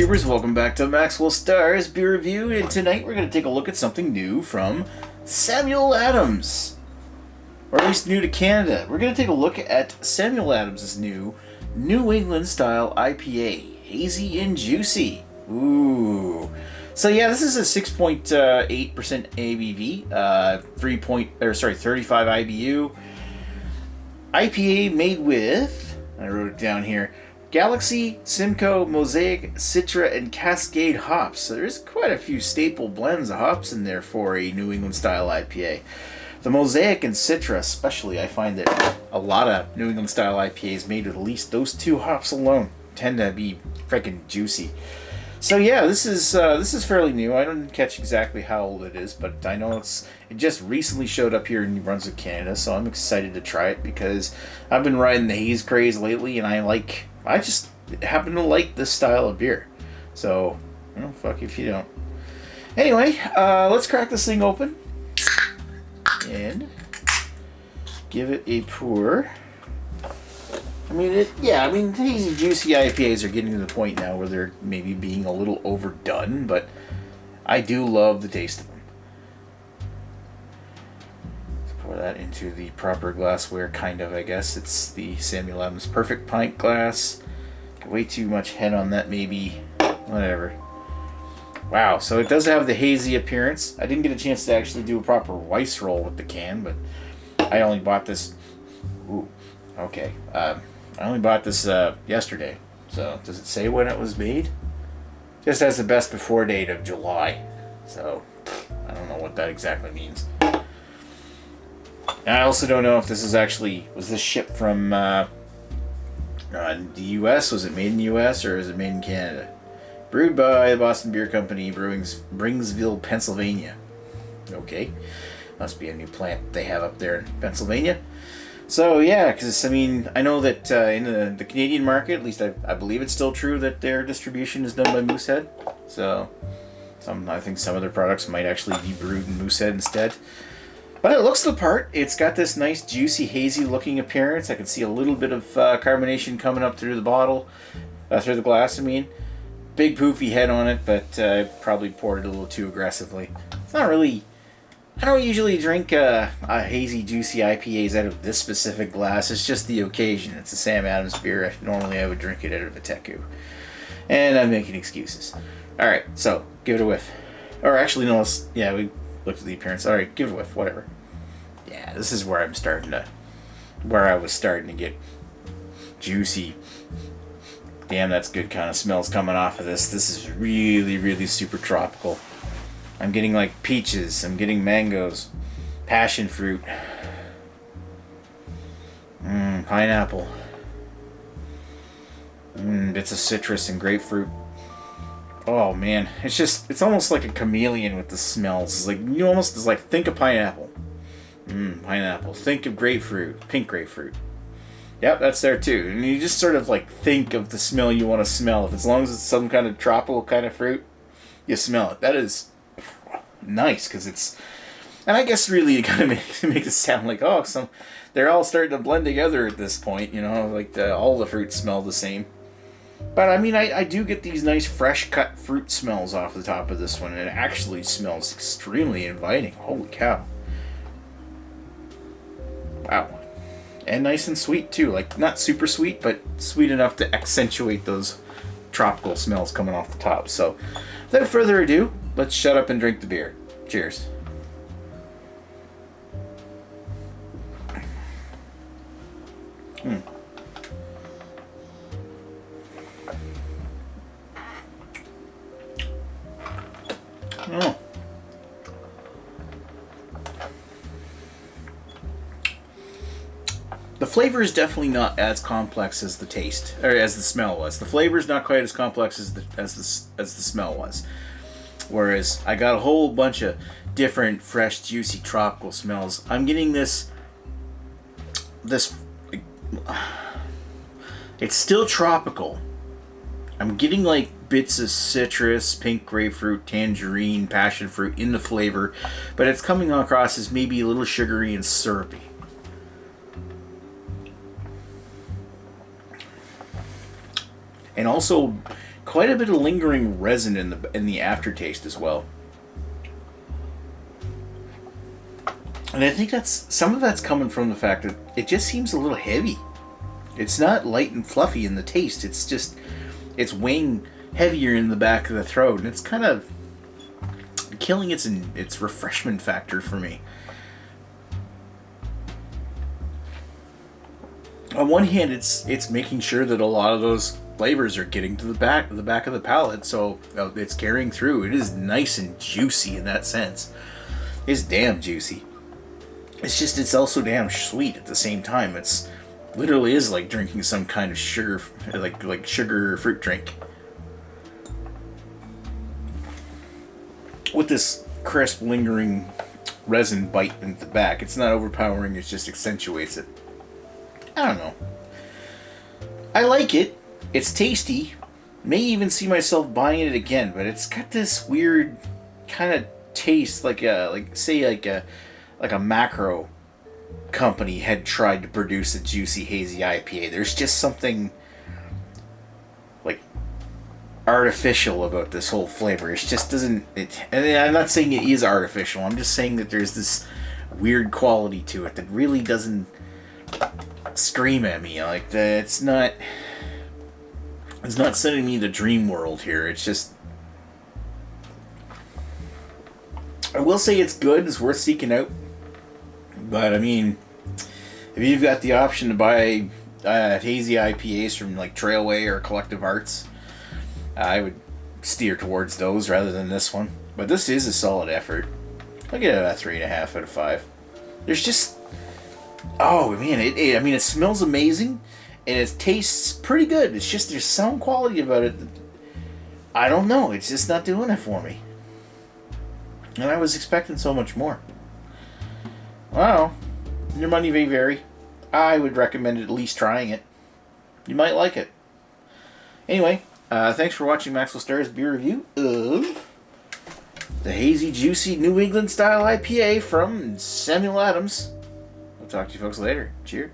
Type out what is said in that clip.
YouTubers, welcome back to Maxwell Starr's Beer Review, and tonight we're going to take a look at something new from Samuel Adams. Or at least new to Canada. We're going to take a look at Samuel Adams' new New England-style IPA. Hazy and juicy. Ooh. So yeah, this is a 6.8% ABV, 35 IBU. IPA made with, I wrote it down here, Galaxy, Simcoe, Mosaic, Citra, and Cascade hops. So there's quite a few staple blends of hops in there for a New England-style IPA. The Mosaic and Citra especially, I find that a lot of New England-style IPAs made with at least those two hops alone tend to be freaking juicy. So yeah, this is fairly new. I don't catch exactly how old it is, but I know it just recently showed up here in New Brunswick, Canada, so I'm excited to try it because I've been riding the haze craze lately, and I just happen to like this style of beer. So, fuck if you don't. Anyway, let's crack this thing open and give it a pour. Hazy, juicy IPAs are getting to the point now where they're maybe being a little overdone, but I do love the taste of them. Let's pour that into the proper glassware, kind of, I guess. It's the Samuel Adams Perfect Pint glass. Way too much head on that, maybe. Whatever. Wow, so it does have the hazy appearance. I didn't get a chance to actually do a proper Weiss roll with the can, but I only bought this... Ooh, okay. I only bought this yesterday. So, does it say when it was made? Just has the best before date of July. So, I don't know what that exactly means. I also don't know if this is actually... Was this shipped from the U.S.? Was it made in the U.S. or is it made in Canada? Brewed by the Boston Beer Company, Bringsville, Pennsylvania. Okay. Must be a new plant they have up there in Pennsylvania. So yeah, because I know that in the Canadian market, at least I believe it's still true that their distribution is done by Moosehead. So I think some of their products might actually be brewed in Moosehead instead. But it looks the part. It's got this nice juicy hazy looking appearance. I can see a little bit of carbonation coming up through the bottle, through the glass. Big poofy head on it, but probably poured it a little too aggressively. It's not really. I don't usually drink a hazy, juicy IPAs out of this specific glass. It's just the occasion. It's a Sam Adams beer. Normally I would drink it out of a Teku. And I'm making excuses. Alright, so, give it a whiff. Or actually, no, we looked at the appearance. Alright, give it a whiff, whatever. Yeah, this is where I was starting to get juicy. Damn, that's good kind of smells coming off of this. This is really, really super tropical. I'm getting like peaches, I'm getting mangoes, passion fruit, pineapple, bits of citrus and grapefruit. Oh man, it's almost like a chameleon with the smells. It's like think of pineapple, pineapple. Think of grapefruit, pink grapefruit. Yep, that's there too. And you just sort of like think of the smell you want to smell. As long as it's some kind of tropical kind of fruit, you smell it. That is nice, because it's, and I guess really it kind of makes it sound like they're all starting to blend together at this point, all the fruits smell the same. But I do get these nice fresh cut fruit smells off the top of this one, and it actually smells extremely inviting. Holy cow. Wow. And nice and sweet too, like not super sweet, but sweet enough to accentuate those tropical smells coming off the top. So without further ado, let's shut up and drink the beer. Cheers. Oh. The flavor is definitely not as complex as the taste, or as the smell was. The flavor is not quite as complex as the smell was. Whereas I got a whole bunch of different, fresh, juicy, tropical smells. I'm getting this. It's still tropical. I'm getting like bits of citrus, pink grapefruit, tangerine, passion fruit in the flavor, but it's coming across as maybe a little sugary and syrupy. And also quite a bit of lingering resin in the aftertaste as well. And I think some of that's coming from the fact that it just seems a little heavy. It's not light and fluffy in the taste. It's weighing heavier in the back of the throat, and it's kind of killing its refreshment factor for me. On one hand, it's making sure that a lot of those flavors are getting to the back of the palate, so it's carrying through. It is nice and juicy in that sense. It's damn juicy. It's also damn sweet at the same time. It's literally is like drinking some kind of sugar, like sugar fruit drink. With this crisp, lingering resin bite in the back. It's not overpowering, it just accentuates it. I don't know. I like it. It's tasty. May even see myself buying it again, but it's got this weird kind of taste like a macro company had tried to produce a juicy hazy IPA. There's just something like artificial about this whole flavor. It just doesn't. And I'm not saying it is artificial. I'm just saying that there's this weird quality to it that really doesn't scream at me. Like it's not sending me to dream world here. It's just. I will say it's good. It's worth seeking out. But I mean, if you've got the option to buy hazy IPAs from like Trailway or Collective Arts, I would steer towards those rather than this one. But this is a solid effort. I'll give it a 3.5 out of 5. There's just, oh man, it smells amazing, and it tastes pretty good. It's just there's some quality about it that, I don't know. It's just not doing it for me. And I was expecting so much more. Wow, your money may vary. I would recommend at least trying it. You might like it. Anyway, thanks for watching Maxwell Starr's beer review of the Hazy Juicy New England-style IPA from Samuel Adams. I'll talk to you folks later. Cheers.